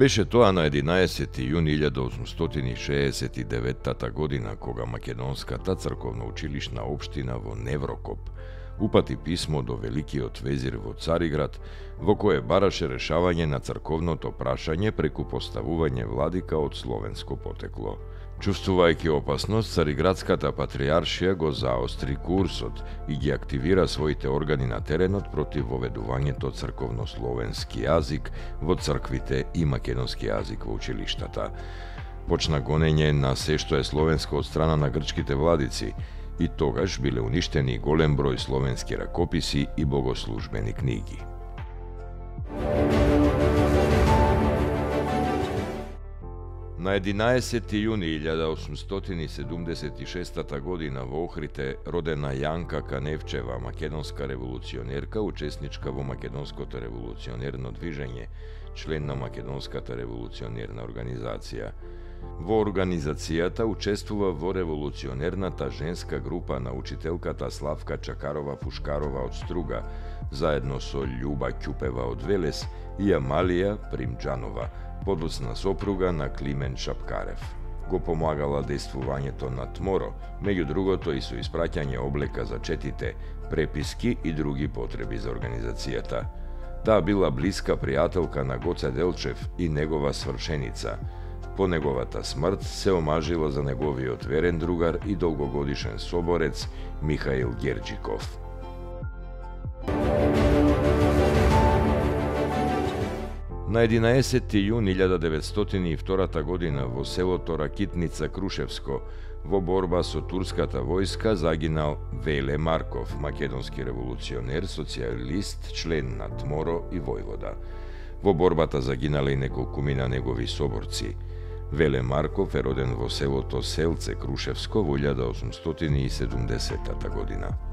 Беше тоа на 11. јуни 1869 година, кога Македонската црковна училишна општина во Неврокоп упати писмо до Великиот везир во Цариград, во кое бараше решавање на црковното прашање преку поставување владика од словенско потекло. Чувствувајќи опасност, Цариградската патријаршија го заостри курсот и ги активира своите органи на теренот против воведувањето црковнословенски јазик во црквите и македонски јазик во училиштата. Почна гонење на се што е словенско од страна на грчките владици и тогаш биле уништени голем број словенски ракописи и богослужбени книги. На 11. јуни 1876 година во Охрите родена Јанка Каневчева, македонска револуционерка, учесничка во македонското револуционерно движење, член на Македонската револуционерна организација. Во организацијата учествува во револуционерната женска група на учителката Славка Чакарова-Пушкарова од Струга, заедно со Љуба Ќупева од Велес и Амалија Примџанова, подоцна сопруга на Климен Шапкарев. Го помагала действувањето на Тморо, меѓу другото и со испраќање облека за четите, преписки и други потреби за организацијата. Таа била блиска пријателка на Гоце Делчев и негова свршеница. По неговата смрт се омажила за неговиот верен другар и долгогодишен соборец Михаил Герџиков. На 11. јуни 1902 година во селото Ракитница Крушевско во борба со турската војска загинал Веле Марков, македонски револуционер, социјалист, член на Тморо и војвода. Во борбата загинале и неколкумина негови соборци. Веле Марков е роден во селото Селце Крушевско во 1870 година.